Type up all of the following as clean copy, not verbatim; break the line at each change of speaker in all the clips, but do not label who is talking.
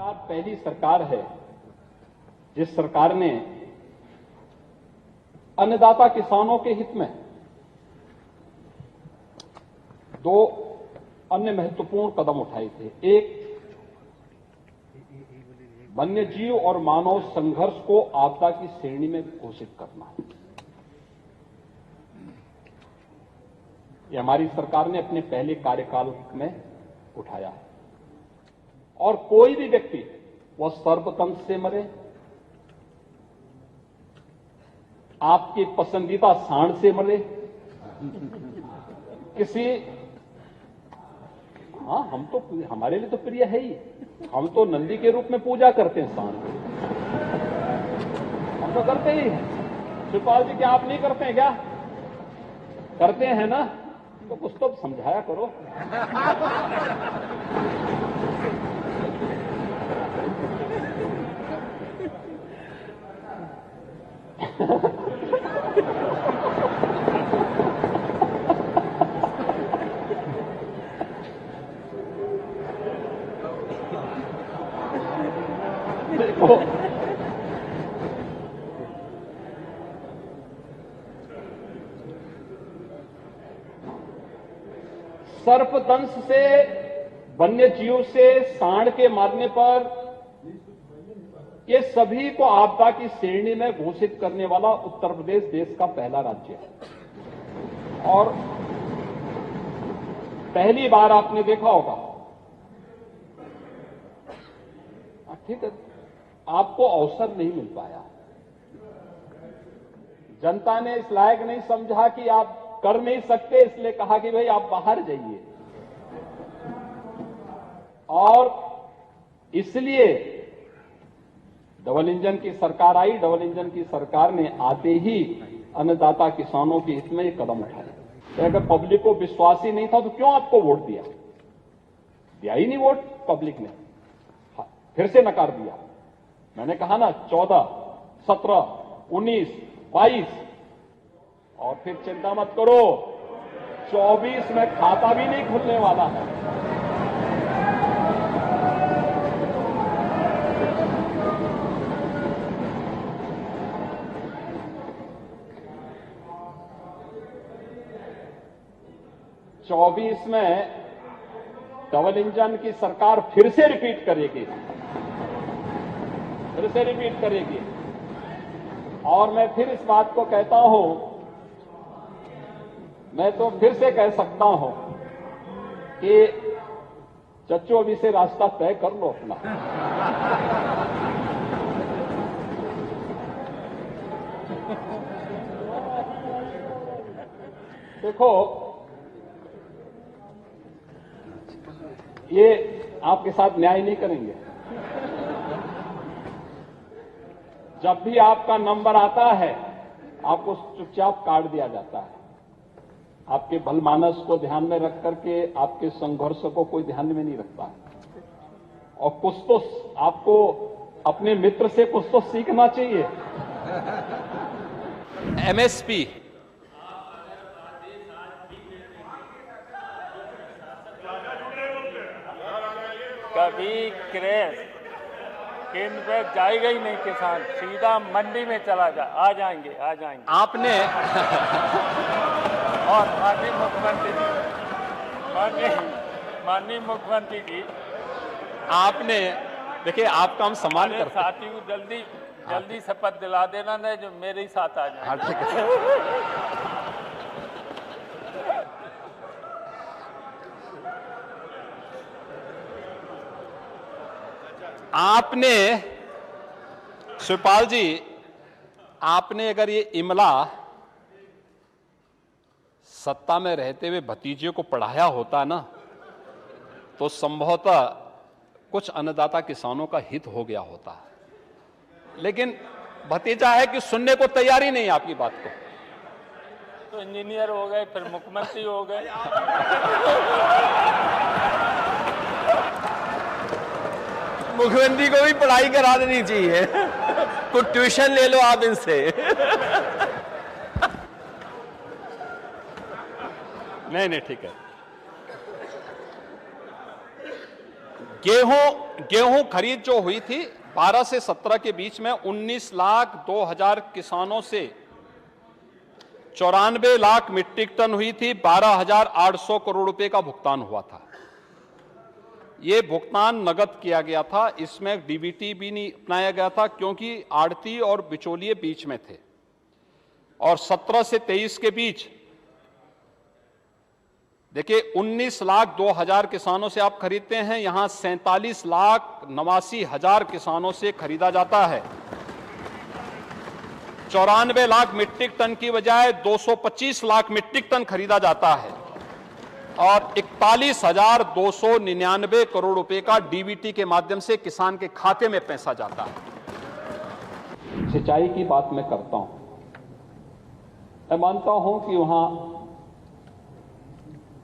सरकार पहली सरकार है जिस सरकार ने अन्नदाता किसानों के हित में दो अन्य महत्वपूर्ण कदम उठाए थे। एक, वन्यजीव और मानव संघर्ष को आपदा की श्रेणी में घोषित करना। यह हमारी सरकार ने अपने पहले कार्यकाल में उठाया है। और कोई भी व्यक्ति वह सर्पदंश से मरे, आपके पसंदीदा सांड से मरे, किसी हम तो हमारे लिए तो प्रिय है ही, हम तो नंदी के रूप में पूजा करते हैं सांड को, हम तो करते ही हैं। शिवपाल जी क्या आप नहीं करते हैं क्या? करते हैं ना, तो कुछ तो समझाया करो। देखो, सर्पदंश से, वन्य जीव से, सांड के मारने पर, ये सभी को आपदा की श्रेणी में घोषित करने वाला उत्तर प्रदेश देश का पहला राज्य है। और पहली बार आपने देखा होगा, ठीक है, आपको अवसर नहीं मिल पाया, जनता ने इस लायक नहीं समझा कि आप कर नहीं सकते, इसलिए कहा कि भाई आप बाहर जाइए। और इसलिए डबल इंजन की सरकार आई। डबल इंजन की सरकार ने आते ही अन्नदाता किसानों के हित में ये कदम उठाया। अगर पब्लिक को विश्वास ही नहीं था तो क्यों आपको वोट दिया? दिया ही नहीं वोट पब्लिक ने, फिर से नकार दिया। मैंने कहा ना 14, 17, 19, 22 और फिर चिंता मत करो 24 में खाता भी नहीं खुलने वाला है। चौबीस में डबल इंजन की सरकार फिर से रिपीट करेगी, और मैं फिर इस बात को कहता हूं, मैं तो फिर से कह सकता हूं कि चच्चो अभी से रास्ता तय कर लो अपना। देखो, ये आपके साथ न्याय नहीं करेंगे। जब भी आपका नंबर आता है आपको चुपचाप काट दिया जाता है। आपके बलमानस को ध्यान में रख करके आपके संघर्ष को कोई ध्यान में नहीं रखता है। और कुछ तो आपको अपने मित्र से कुछ तो सीखना चाहिए।
एमएसपी
कभी क्रैश केंद्र पे जाएगा ही नहीं, किसान सीधा मंडी में चला जा। आ जाएंगे
आपने
और माननीय मुख्यमंत्री जी
आपने देखिए, आपका हम सम्मान करते हैं।
साथी को जल्दी शपथ दिला देना ना, जो मेरे ही साथ आ जाए।
हाँ, ठीक है। आपने, शिवपाल जी, आपने अगर ये इमला सत्ता में रहते हुए भतीजे को पढ़ाया होता ना, तो संभवतः कुछ अन्नदाता किसानों का हित हो गया होता। लेकिन भतीजा है कि सुनने को तैयार ही नहीं आपकी बात को।
तो इंजीनियर हो गए, फिर मुख्यमंत्री हो गए।
मुख्यमंत्री को भी पढ़ाई करा देनी चाहिए। कुछ ट्यूशन ले लो आप इनसे।
नहीं, ठीक है। गेहूं खरीद जो हुई थी 12 से 17 के बीच में 19,02,000 किसानों से 94 लाख मीट्रिक टन हुई थी। 12,800 करोड़ रुपए का भुगतान हुआ था। यह भुगतान नगद किया गया था, इसमें डीबीटी भी नहीं अपनाया गया था क्योंकि आड़ती और बिचौलिए बीच में थे। और 17 से 23 के बीच देखिए 19,02,000 किसानों से आप खरीदते हैं, यहां 47,89,000 किसानों से खरीदा जाता है। 94 लाख मीट्रिक टन की बजाय 225 लाख मीट्रिक टन खरीदा जाता है और 41,299 करोड़ रुपए का डीबीटी के माध्यम से किसान के खाते में पैसा जाता है।
सिंचाई की बात मैं करता हूं। मैं मानता हूं कि वहां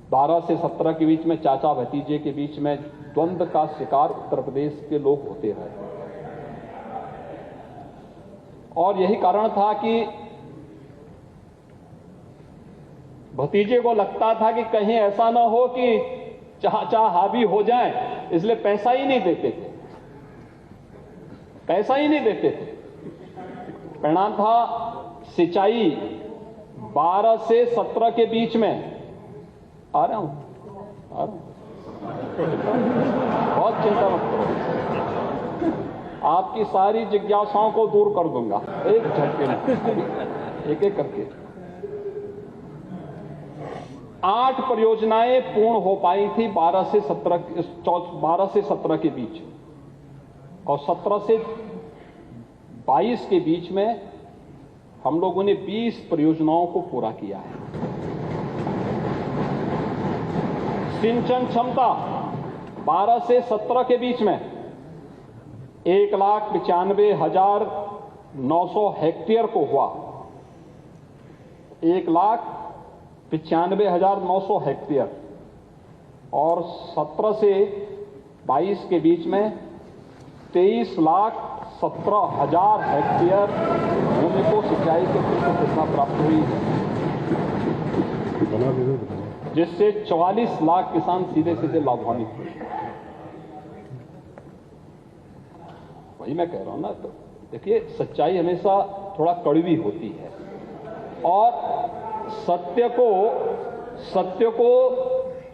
12 से 17 के बीच में चाचा भतीजे के बीच में द्वंद्व का शिकार उत्तर प्रदेश के लोग होते रहे और यही कारण था कि भतीजे को लगता था कि कहीं ऐसा ना हो कि चाचा हावी हो जाए, इसलिए पैसा ही नहीं देते थे, पैसा ही नहीं देते थे। परिणाम था सिंचाई 12 से 17 के बीच में आ रहा हूं बहुत चिंता मत करो, आपकी सारी जिज्ञासाओं को दूर कर दूंगा एक झटके में, एक एक करके। 8 परियोजनाएं पूर्ण हो पाई थी 12 से 17 के बीच और 17 से 22 के बीच में हम लोगों ने 20 परियोजनाओं को पूरा किया है। सिंचन क्षमता 12 से 17 के बीच में 1,95,900 हेक्टेयर को हुआ, 1,95,900 हेक्टेयर और 17 से 22 के बीच में 23,17,000 हेक्टेयर भूमि को सिंचाई के सुविधा प्राप्त हुई है, जिससे 44 लाख किसान सीधे सीधे लाभान्वित हुए। वही मैं कह रहा हूं ना, तो देखिए सच्चाई हमेशा थोड़ा कड़वी होती है और सत्य को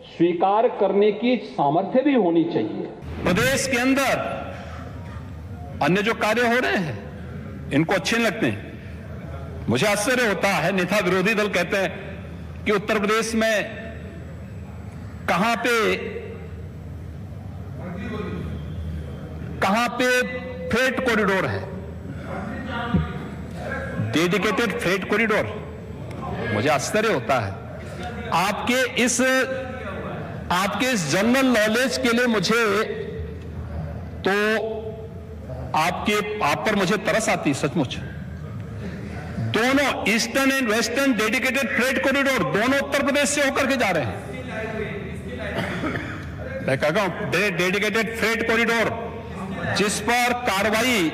स्वीकार करने की सामर्थ्य भी होनी चाहिए।
प्रदेश के अंदर अन्य जो कार्य हो रहे हैं इनको अच्छे नहीं लगते हैं। मुझे आश्चर्य होता है, नेता विरोधी दल कहते हैं कि उत्तर प्रदेश में कहां पे फ्रेट कॉरिडोर है, डेडिकेटेड फ्रेट कॉरिडोर। मुझे आश्चर्य होता है। आपके इस जनरल नॉलेज के लिए मुझे तो आप पर मुझे तरस आती सचमुच। दोनों eastern and western dedicated freight corridor दोनों उत्तर प्रदेश से होकर के जा रहे हैं। मैं कहता हूं डेडिकेटेड फ्रेट कॉरिडोर जिस पर कार्रवाई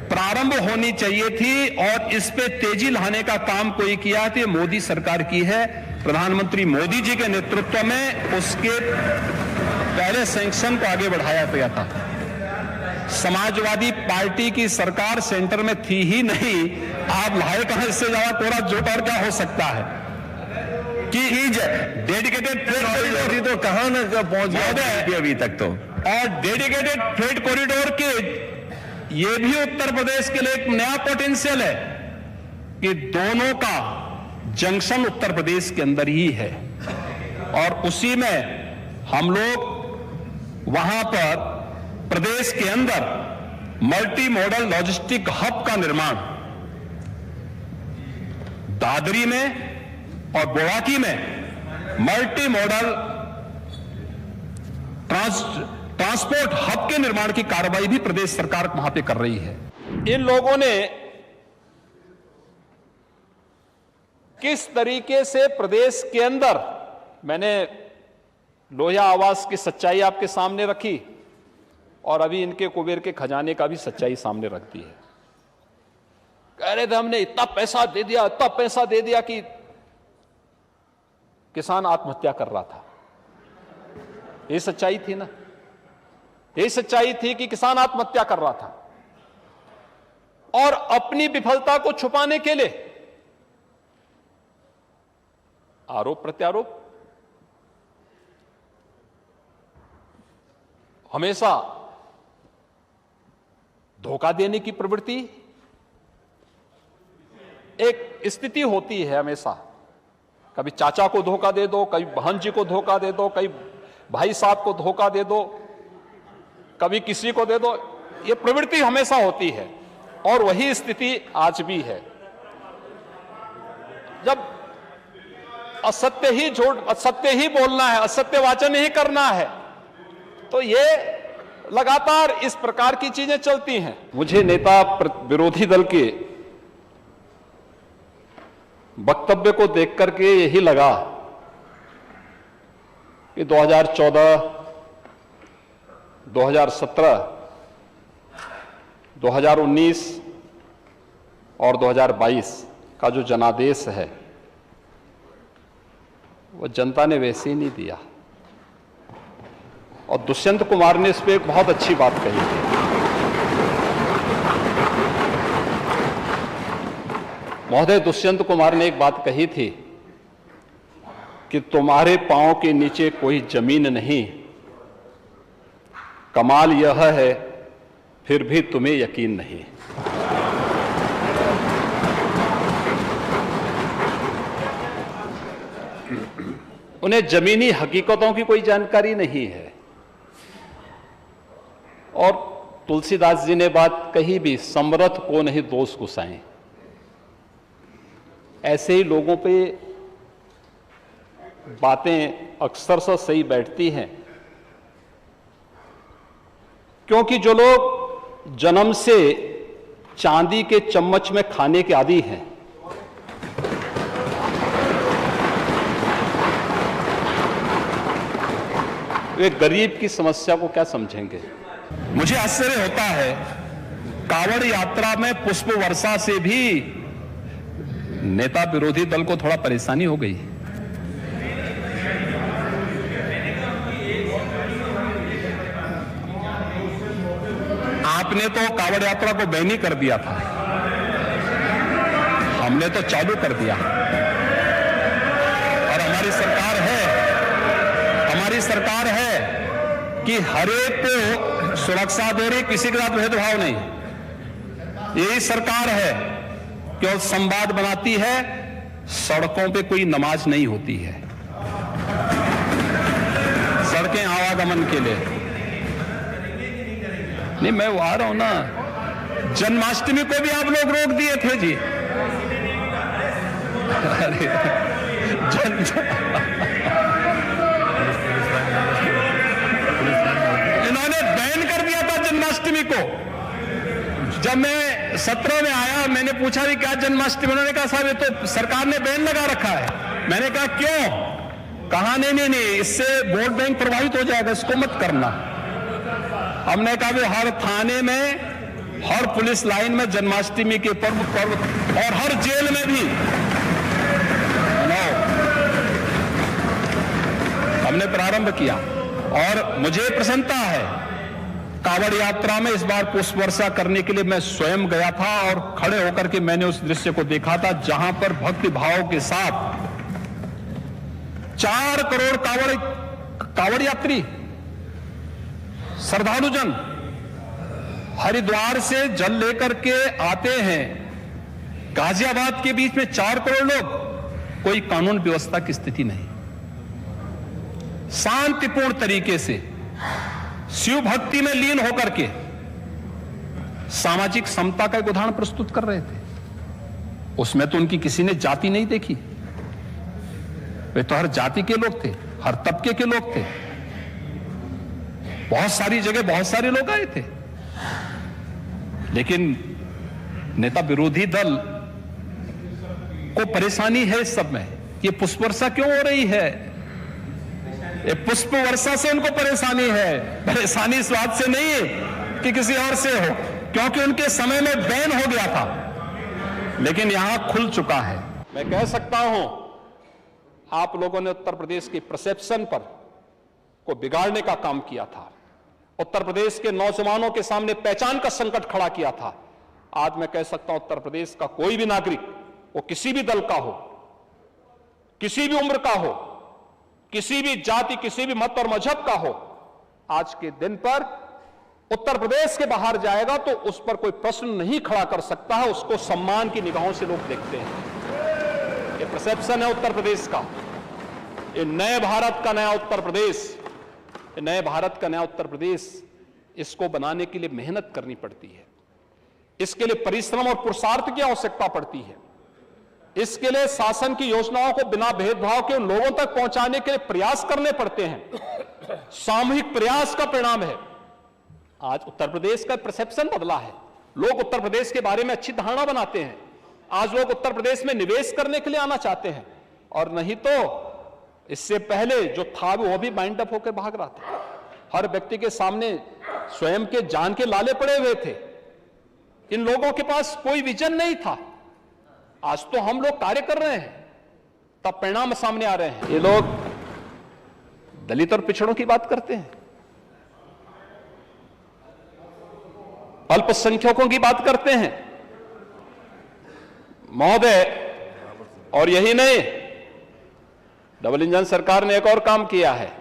प्रारंभ होनी चाहिए थी और इस पे तेजी लाने का काम कोई किया तो ये मोदी सरकार की है। प्रधानमंत्री मोदी जी के नेतृत्व में उसके पहले सैंक्शन को आगे बढ़ाया गया था। समाजवादी पार्टी की सरकार सेंटर में थी ही नहीं, आप लाए कहां? इससे ज्यादा कोरा जोट और क्या हो सकता है कि डेडिकेटेड फ्रेट कॉरिडोर तो कहां न पहुंच गया अभी तक तो। और डेडिकेटेड फ्रेट कॉरिडोर के ये भी उत्तर प्रदेश के लिए एक नया पोटेंशियल है कि दोनों का जंक्शन उत्तर प्रदेश के अंदर ही है और उसी में हम लोग वहां पर प्रदेश के अंदर मल्टी मॉडल लॉजिस्टिक हब का निर्माण दादरी में और बोड़ाकी में मल्टी मॉडल ट्रांसपोर्ट हब के निर्माण की कार्रवाई भी प्रदेश सरकार वहां पे कर रही है। इन लोगों ने किस तरीके से प्रदेश के अंदर, मैंने लोहिया आवास की सच्चाई आपके सामने रखी और अभी इनके कुबेर के खजाने का भी सच्चाई सामने रख दी है। कह रहे थे हमने इतना पैसा दे दिया कि किसान आत्महत्या कर रहा था। ये सच्चाई थी ना। यही सच्चाई थी कि किसान आत्महत्या कर रहा था और अपनी विफलता को छुपाने के लिए आरोप प्रत्यारोप, हमेशा धोखा देने की प्रवृत्ति एक स्थिति होती है हमेशा। कभी चाचा को धोखा दे दो, कभी बहन जी को धोखा दे दो, कभी भाई साहब को धोखा दे दो, कभी किसी को दे दो। ये प्रवृत्ति हमेशा होती है और वही स्थिति आज भी है। जब असत्य ही असत्य ही बोलना है, असत्य वाचन ही करना है, तो ये लगातार इस प्रकार की चीजें चलती हैं। मुझे नेता विरोधी दल के वक्तव्य को देख करके यही लगा कि 2014, 2017, 2019 और 2022 का जो जनादेश है वो जनता ने वैसे ही नहीं दिया। और दुष्यंत कुमार ने इस पे एक बहुत अच्छी बात कही थी। महोदय दुष्यंत कुमार ने एक बात कही थी कि तुम्हारे पांव के नीचे कोई जमीन नहीं, कमाल यह है फिर भी तुम्हें यकीन नहीं। उन्हें जमीनी हकीकतों की कोई जानकारी नहीं है। और तुलसीदास जी ने बात कही भी, समर्थ को नहीं दोष गुसाएं। ऐसे ही लोगों पे बातें अक्सर से सही बैठती हैं, क्योंकि जो लोग जन्म से चांदी के चम्मच में खाने के आदी हैं, वे गरीब की समस्या को क्या समझेंगे।
मुझे आश्चर्य होता है, कांवड़ यात्रा में पुष्प वर्षा से भी नेता विरोधी दल को थोड़ा परेशानी हो गई। आपने तो कांवड़ यात्रा को बैन ही कर दिया था, हमने तो चालू कर दिया। और हमारी सरकार है कि हर एक को सुरक्षा दे रही, किसी के साथ भेदभाव नहीं। यही सरकार है केवल संवाद बनाती है, सड़कों पे कोई नमाज नहीं होती है। सड़कें आवागमन के लिए नहीं। मैं वो आ रहा हूं ना, जन्माष्टमी को भी आप लोग रोक दिए थे जी। अरे इन्होंने बैन कर दिया था जन्माष्टमी को। जब मैं 17 में आया, मैंने पूछा भी क्या जन्माष्टमी, उन्होंने कहा साहब ये तो सरकार ने बैन लगा रखा है। मैंने कहा क्यों? कहा नहीं, इससे वोट बैंक प्रभावित हो जाएगा, इसको मत करना। हमने कहा भी हर थाने में, हर पुलिस लाइन में जन्माष्टमी के पर्व और हर जेल में भी हमने प्रारंभ किया। और मुझे प्रसन्नता है, कांवड़ यात्रा में इस बार पुष्प वर्षा करने के लिए मैं स्वयं गया था और खड़े होकर के मैंने उस दृश्य को देखा था जहां पर भक्ति भाव के साथ 4 करोड़ कांवड़ यात्री श्रद्धालुजन हरिद्वार से जल लेकर के आते हैं। गाजियाबाद के बीच में 4 करोड़ लोग, कोई कानून व्यवस्था की स्थिति नहीं, शांतिपूर्ण तरीके से शिव भक्ति में लीन होकर के सामाजिक समता का एक उदाहरण प्रस्तुत कर रहे थे। उसमें तो उनकी किसी ने जाति नहीं देखी, वे तो हर जाति के लोग थे, हर तबके के लोग थे। बहुत सारी जगह बहुत सारे लोग आए थे, लेकिन नेता विरोधी दल को परेशानी है इस सब में। ये पुष्प वर्षा क्यों हो रही है? ये पुष्प वर्षा से उनको परेशानी है। परेशानी इस बात से नहीं है कि किसी और से हो, क्योंकि उनके समय में बैन हो गया था, लेकिन यहां खुल चुका है।
मैं कह सकता हूं, आप लोगों ने उत्तर प्रदेश की परसेप्शन पर को बिगाड़ने का काम किया था। उत्तर प्रदेश के नौजवानों के सामने पहचान का संकट खड़ा किया था। आज मैं कह सकता हूं उत्तर प्रदेश का कोई भी नागरिक, वो किसी भी दल का हो, किसी भी उम्र का हो, किसी भी जाति, किसी भी मत और मजहब का हो, आज के दिन पर उत्तर प्रदेश के बाहर जाएगा तो उस पर कोई प्रश्न नहीं खड़ा कर सकता है। उसको सम्मान की निगाहों से लोग देखते हैं। ये परसेप्शन है उत्तर प्रदेश का। ये नए भारत का नया उत्तर प्रदेश, ये नए भारत का नया उत्तर प्रदेश, इसको बनाने के लिए मेहनत करनी पड़ती है। इसके लिए परिश्रम और पुरुषार्थ की आवश्यकता पड़ती है। इसके लिए शासन की योजनाओं को बिना भेदभाव के उन लोगों तक पहुंचाने के लिए प्रयास करने पड़ते हैं। सामूहिक प्रयास का परिणाम है आज उत्तर प्रदेश का परसेप्शन बदला है। लोग उत्तर प्रदेश के बारे में अच्छी धारणा बनाते हैं। आज लोग उत्तर प्रदेश में निवेश करने के लिए आना चाहते हैं, और नहीं तो इससे पहले जो था वो भी बाइंड अप होकर भाग रहा था। हर व्यक्ति के सामने स्वयं के जान के लाले पड़े हुए थे। इन लोगों के पास कोई विजन नहीं था। आज तो हम लोग कार्य कर रहे हैं, तब परिणाम सामने आ रहे हैं। ये लोग दलित और पिछड़ों की बात करते हैं, अल्पसंख्यकों की बात करते हैं महोदय। और यही नहीं, डबल इंजन सरकार ने एक और काम किया है।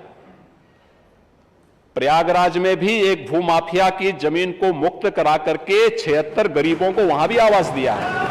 प्रयागराज में भी एक भूमाफिया की जमीन को मुक्त करा करके 76 गरीबों को वहां भी आवास दिया है।